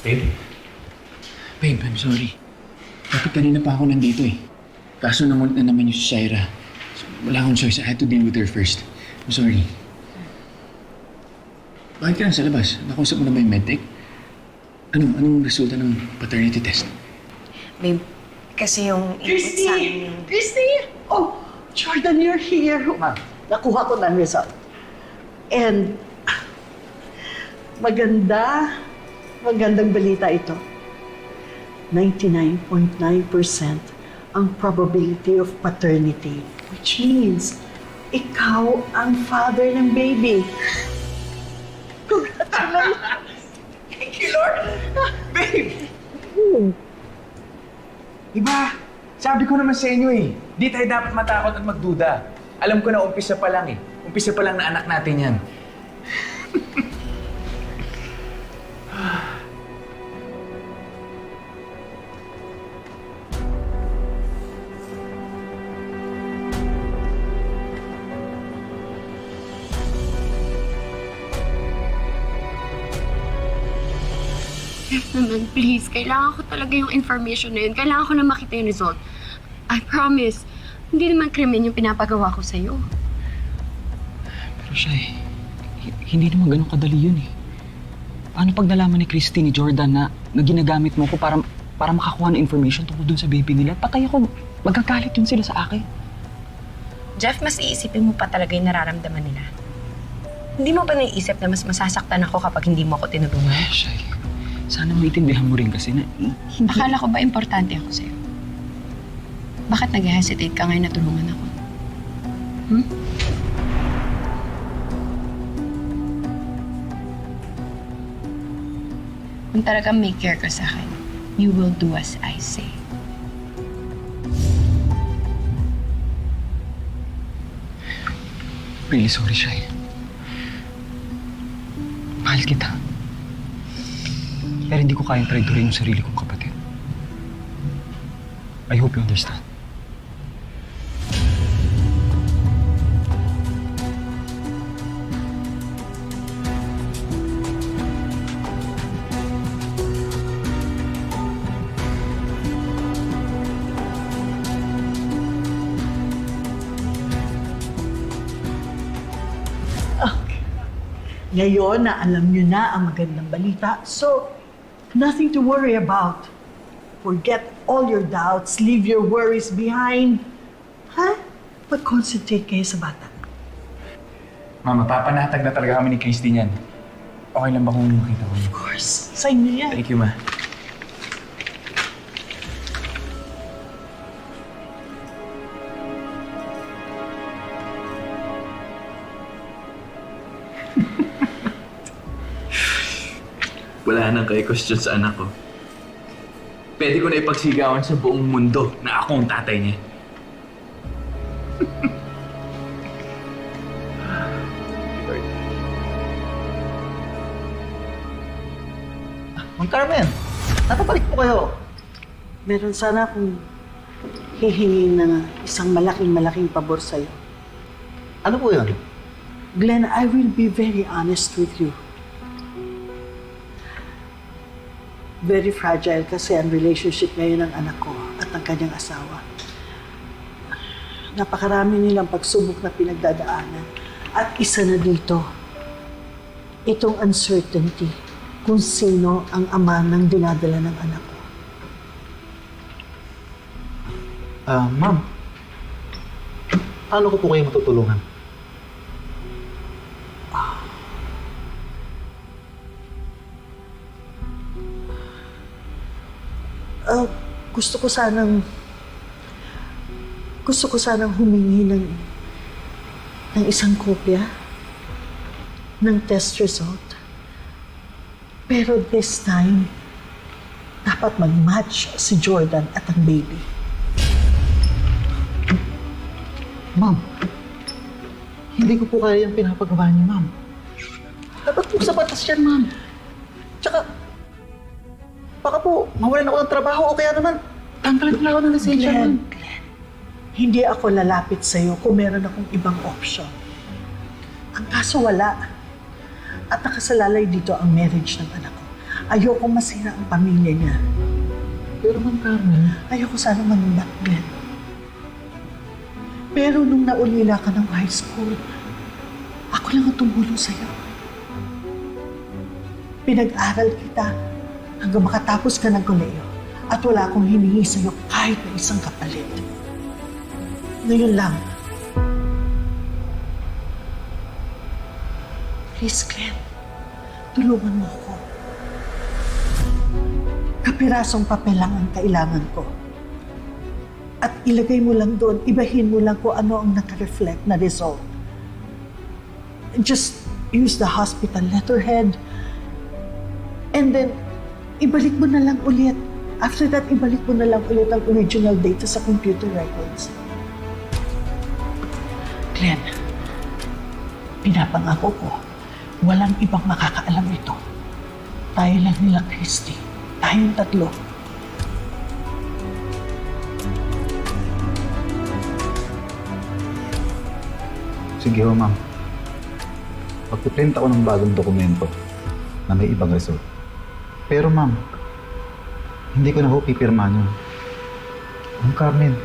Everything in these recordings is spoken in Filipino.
Babe? Babe, I'm sorry. Dapat kanina pa ako nandito eh. Kaso nangulit na naman yung si Shaira. So, wala akong choice. I had to deal with her first. I'm sorry. Bakit ka lang sa labas? Nakausap mo na ba yung medtech? Anong resulta ng paternity test? Babe, kasi yung input sa amin yung... Christy! Oh, Jordan, you're here. Ma'am, nakuha ko na ang result. And magandang balita ito. 99.9% ang probability of paternity, which means ikaw ang father ng baby. Congratulations! Thank you, Lord! Babe! Diba? Sabi ko naman sa inyo eh, di tayo dapat matakot at magduda. Alam ko na umpisa pa lang eh. Umpisa pa lang na anak natin yan. Naman, please. Kailangan ko talaga yung information na yun. Kailangan ko na makita yung result. I promise. Hindi naman krimen yung pinapagawa ko sa'yo. Pero siya hindi naman ganun kadali yun eh. Paano pag nalaman ni Christy, ni Jordan na ginagamit mo ko para makakuha ng information tungkol dun sa baby nila? Patay ako. Magkakalit yun sila sa akin. Jeff, mas iisipin mo pa talaga yung nararamdaman nila. Hindi mo ba naiisip na mas masasaktan ako kapag hindi mo ako tinulungan? Shay, sana maintindihan mo rin kasi na hindi... Akala ko ba importante ako sa'yo? Bakit nag-hesitate ka ngayon na tulungan ako? Kung talagang may care ka sa akin, you will do as I say. Really sorry, Shay. Mahal kita. Pero hindi ko kayang traidorin yung sarili kong kapatid. I hope you understand. Ngayon na alam nyo na ang magandang balita, so nothing to worry about. Forget all your doubts, leave your worries behind. Ha? Mag-concentrate kayo sa bata. Mama, papanatag na talaga kami ni Christy niyan. Okay lang ba kung makita ko? Of course, sa inyo yan. Thank you, Ma. Wala nang kay question sa anak ko. Pwede ko na ipagsigawan sa buong mundo na ako ang tatay niya. Ma'am Carmen, napabalik po kayo. Meron sana akong hihingin na isang malaking pabor sa'yo. Ano po yun? Glenn, I will be very honest with you. Very fragile kasi ang relationship ngayon ng anak ko at ng kanyang asawa. Napakarami nilang pagsubok na pinagdadaanan. At isa na dito, itong uncertainty kung sino ang ama ng dinadala ng anak ko. Ma'am, paano ko po kayo matutulungan? Gusto ko sanang humingi ng isang kopya ng test result. Pero this time, dapat mag-match si Jordan at ang baby. Ma'am, hindi ko po kaya yung pinapagawa niyo, ma'am. Dapat po sa batas yan, ma'am. Tsaka, baka po mawalan ako ng trabaho o kaya naman tanggalan na ako ng lisensya, ma'am. Glenn, hindi ako lalapit sa'yo kung meron akong ibang option. Ang kaso wala. At nakasalalay dito ang marriage ng anak ko. Ayoko masira ang pamilya niya. Pero Ma'am Carmen, Ayoko sana manumbat, Glenn. Pero nung naulila ka ng high school, ako lang ang tumulong sa'yo. Pinag-aral kita hanggang makatapos ka ng koleyo at wala akong hiningi sa'yo kahit na isang kapalit. Ngayon lang. Please, Glenn, tulungan mo ako. Kapirasong papel lang ang kailangan ko. At ilagay mo lang doon, ibahin mo lang kung ano ang nakareflect na result. Just use the hospital letterhead. And then, ibalik mo na lang ulit. After that, ibalik mo na lang ulit ang original data sa computer records. Glenn, pinapangako ko, walang ibang makakaalam ito. Tayo lang nila, Christy. Tayong tatlo. sige ho ma'am. Pagpiprint ako ng bagong dokumento na may ibang result. Pero ma'am, hindi ko na ho pipirmahan yun. Ma'am Carmen,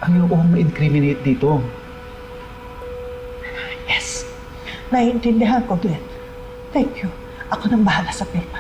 ayoko kong ma-incriminate dito. Yes. Naiintindihan ko, Glenn. Thank you. Ako nang bahala sa paper.